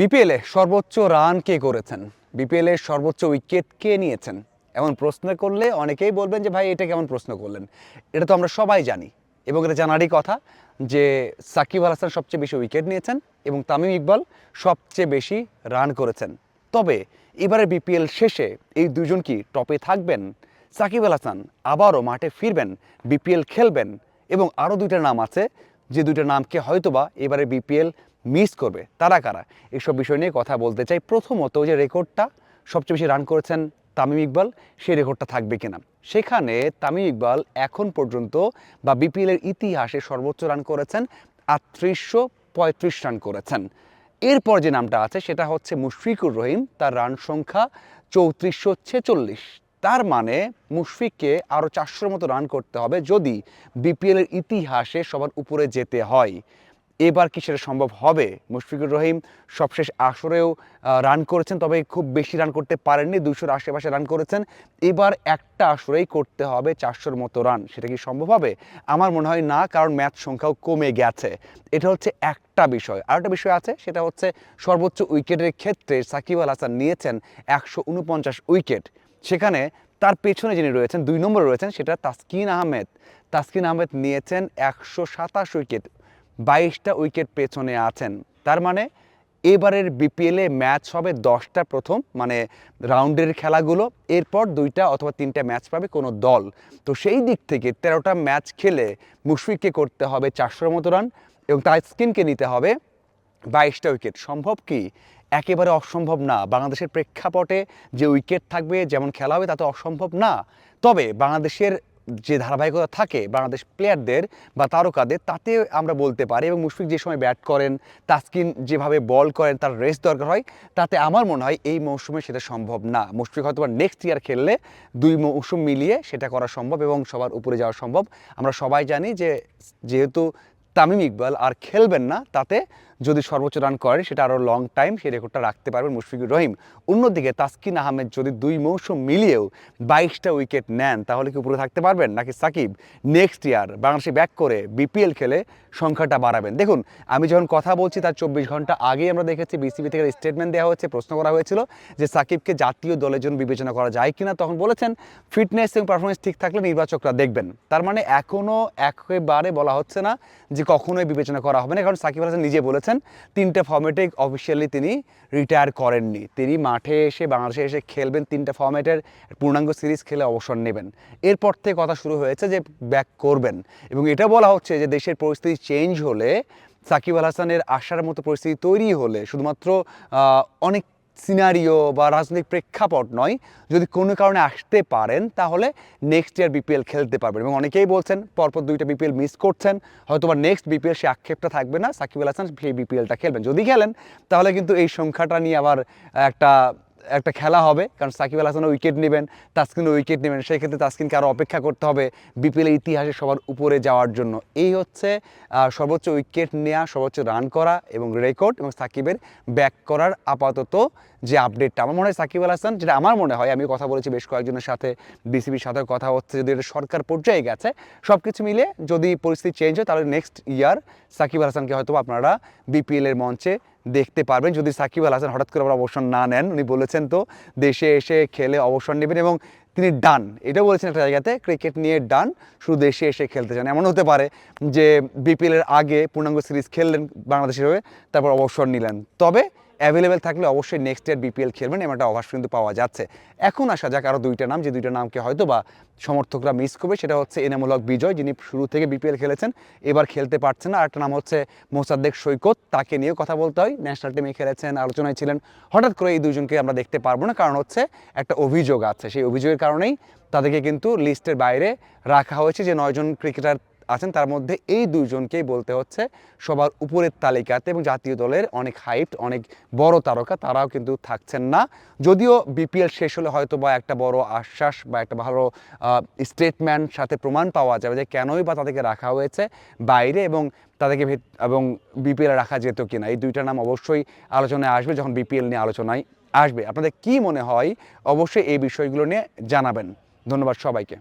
বিপিএলে সর্বোচ্চ রান কে করেছেন, বিপিএলে সর্বোচ্চ উইকেট কে নিয়েছেন, এমন প্রশ্ন করলে অনেকেই বলবেন যে ভাই এটা কেমন প্রশ্ন করলেন। এটা তো আমরা সবাই জানি এবং এটা জানারই কথা যে সাকিব আল হাসান সবচেয়ে বেশি উইকেট নিয়েছেন এবং তামিম ইকবাল সবচেয়ে বেশি রান করেছেন। তবে এবারে বিপিএল শেষে এই দুজন কি টপে থাকবেন? সাকিব আল হাসান আবারও মাঠে ফিরবেন, বিপিএল খেলবেন এবং আরও দুইটা নাম আছে যে দুইটা নামকে হয়তোবা এবারে বিপিএল মিস করবে। তারা কারা, এইসব বিষয় নিয়ে কথা বলতে চাই। প্রথমত যে রেকর্ডটা সবচেয়ে বেশি রান করেছেন তামিম ইকবাল, সেই রেকর্ডটা থাকবে কিনা। সেখানে তামিম ইকবাল এখন পর্যন্ত বা বিপিএলের ইতিহাসে সর্বোচ্চ রান করেছেন ৩৮৩৫ রান করেছেন। এরপর যে নামটা আছে সেটা হচ্ছে মুশফিকুর রহিম, তার রান সংখ্যা ৩৪৪৬। তার মানে মুশফিককে আরও ৪০০ মতো রান করতে হবে যদি বিপিএলের ইতিহাসে সবার উপরে যেতে হয়। এবার কি সেটা সম্ভব হবে? মুশফিকুর রহিম সবশেষ আসরেও রান করেছেন, তবে খুব বেশি রান করতে পারেননি, ২০০-র আশেপাশে রান করেছেন। এবার একটা আসরেই করতে হবে ৪০০-র মতো রান। সেটা কি সম্ভব হবে? আমার মনে হয় না, কারণ ম্যাচ সংখ্যাও কমে গেছে। এটা হচ্ছে একটা বিষয়। আর একটা বিষয় আছে, সেটা হচ্ছে সর্বোচ্চ উইকেটের ক্ষেত্রে সাকিব আল হাসান নিয়েছেন ১৪৯ উইকেট। সেখানে তার পেছনে যিনি রয়েছেন, ২ নম্বরে রয়েছেন, সেটা তাসকিন আহমেদ। তাসকিন আহমেদ নিয়েছেন ১২৭ উইকেট, ২২টা উইকেট পেছনে আছেন। তার মানে এবারের বিপিএলে ম্যাচ হবে 10টা প্রথম, মানে রাউন্ডের খেলাগুলো, এরপর 2টা অথবা 3টা ম্যাচ পাবে কোনো দল। তো সেই দিক থেকে 13টা ম্যাচ খেলে মুশফিককে করতে হবে ৪০০-র মতো রান এবং তাসকিনকে নিতে হবে 22টা উইকেট। সম্ভব কি? একেবারে অসম্ভব না। বাংলাদেশের প্রেক্ষাপটে যে উইকেট থাকবে, যেমন খেলা হবে, তাতে অসম্ভব না। তবে বাংলাদেশের যে ধারাবাহিকতা থাকে বাংলাদেশ প্লেয়ারদের বা তারকাদের, তাতে আমরা বলতে পারি, এবং মুশফিক যে সময় ব্যাট করেন, তাসকিন যেভাবে বল করেন, তার রেস্ট দরকার হয়, তাতে আমার মনে হয় এই মৌসুমে সেটা সম্ভব না। মুশফিক হয়তো নেক্সট ইয়ার খেললে 2 মৌসুম মিলিয়ে সেটা করা সম্ভব এবং সবার উপরে যাওয়া সম্ভব। আমরা সবাই জানি যে যেহেতু তামিম ইকবাল আর খেলবেন না, তাতে যদি সর্বোচ্চ রান করেন সেটা আরও লং টাইম সেই রেকর্ডটা রাখতে পারবেন মুশফিকুর রহিম। অন্যদিকে তাসকিন আহমেদ যদি 2 মৌসুম মিলিয়েও 22টা উইকেট নেন, তাহলে কি উপরে থাকতে পারবেন? নাকি সাকিব নেক্সট ইয়ার বাংলাদেশে ব্যাক করে বিপিএল খেলে সংখ্যাটা বাড়াবেন? দেখুন, আমি যখন কথা বলছি তার 24 ঘন্টা আগেই আমরা দেখেছি বিসিবি থেকে স্টেটমেন্ট দেওয়া হয়েছে, প্রশ্ন করা হয়েছিল যে সাকিবকে জাতীয় দলের জন্য বিবেচনা করা যায় কিনা। তখন বলেছেন ফিটনেস এবং পারফরমেন্স ঠিক থাকলে নির্বাচকরা দেখবেন। তার মানে এখনও একেবারে বলা হচ্ছে না যে কখনোই বিবেচনা করা হবে না, কারণ সাকিব আল হাসান নিজে বলেছেন 3টে ফর্মেটে অফিসিয়ালি তিনি রিটায়ার করেননি। তিনি মাঠে এসে বাংলাদেশে এসে খেলবেন, 3টে ফর্মেটের পূর্ণাঙ্গ সিরিজ খেলে অবসর নেবেন। এরপর থেকে কথা শুরু হয়েছে যে ব্যাক করবেন এবং এটা বলা হচ্ছে যে দেশের পরিস্থিতি চেঞ্জ হলে, সাকিব আল হাসানের আসার মতো পরিস্থিতি তৈরি হলে, শুধুমাত্র অনেক সিনারিও বা রাজনৈতিক প্রেক্ষাপট নয়, যদি কোনো কারণে আসতে পারেন তাহলে নেক্সট ইয়ার বিপিএল খেলতে পারবেন। এবং অনেকেই বলছেন পরপর 2টা বিপিএল মিস করছেন, হয়তো বা নেক্সট বিপিএল সে আক্ষেপটা থাকবে না, সাকিব আল হাসান সেই বিপিএলটা খেলবেন। যদি খেলেন তাহলে কিন্তু এই সংখ্যাটা নিয়ে আবার একটা একটা খেলা হবে, কারণ সাকিব আল হাসানও উইকেট নেবেন, তাসকিনও উইকেট নেবেন। সেই ক্ষেত্রে তাসকিনকে আরও অপেক্ষা করতে হবে বিপিএলের ইতিহাসে সবার উপরে যাওয়ার জন্য। এই হচ্ছে সর্বোচ্চ উইকেট নেওয়া, সর্বোচ্চ রান করা এবং রেকর্ড, এবং সাকিবের ব্যাক করার আপাতত যে আপডেটটা। আমার মনে হয় সাকিব আল হাসান, যেটা আমার মনে হয়, আমি কথা বলেছি বেশ কয়েকজনের সাথে, বিসিবির সাথেও কথা হচ্ছে, যদি এটা সরকার পর্যায়ে গেছে, সব কিছু মিলে যদি পরিস্থিতি চেঞ্জ হয় তাহলে নেক্সট ইয়ার সাকিব আল হাসানকে হয়তো আপনারা বিপিএলের মঞ্চে দেখতে পারবেন, যদি সাকিব আল হাসান হঠাৎ করে আবার অবসর না নেন। উনি বলেছেন তো দেশে এসে খেলে অবসর নেবেন এবং তিনি ডান, এটা বলেছেন একটা জায়গাতে, ক্রিকেট নিয়ে ডান, শুধু দেশে এসে খেলতে চান। এমন হতে পারে যে বিপিএলের আগে পূর্ণাঙ্গ সিরিজ খেললেন বাংলাদেশের হয়ে, তারপর অবসর নিলেন। তবে অ্যাভেলেবেল থাকলে অবশ্যই নেক্সট ইয়ার বিপিএল খেলবেন, এমন একটা আভাস কিন্তু পাওয়া যাচ্ছে। এখন আসা যাক আরও 2টা নাম, যে 2টা নামকে হয়তো বা সমর্থকরা মিস করবে। সেটা হচ্ছে এনামুল হক বিজয়, যিনি শুরু থেকে বিপিএল খেলেছেন, এবার খেলতে পারছেন না। আরেকটা নাম হচ্ছে মোসাদ্দেক সৈকত, তাকে নিয়েও কথা বলতে হয়, ন্যাশনাল টিমে খেলেছেন, আলোচনায় ছিলেন। হঠাৎ করে এই দুজনকে আমরা দেখতে পারবো না, কারণ হচ্ছে একটা অভিযোগ আছে, সেই অভিযোগের কারণেই তাদেরকে কিন্তু লিস্টের বাইরে রাখা হয়েছে। যে 9 জন ক্রিকেটার আছেন তার মধ্যে এই 2 জনকেই বলতে হচ্ছে সবার উপরের তালিকাতে, এবং জাতীয় দলের অনেক হাইট, অনেক বড় তারকা, তারাও কিন্তু থাকছেন না। যদিও বিপিএল শেষ হলে হয়তো বা একটা বড় আশ্বাস বা একটা ভালো স্টেটমেন্ট সাথে প্রমাণ পাওয়া যাবে যে কেনই বা তাদেরকে রাখা হয়েছে বাইরে, এবং তাদেরকে এবং বিপিএল রাখা যেত কিনা। এই 2টা নাম অবশ্যই আলোচনায় আসবে যখন বিপিএল নিয়ে আলোচনায় আসবে। আপনাদের কি মনে হয় অবশ্যই এই বিষয়গুলো নিয়ে জানাবেন। ধন্যবাদ সবাইকে।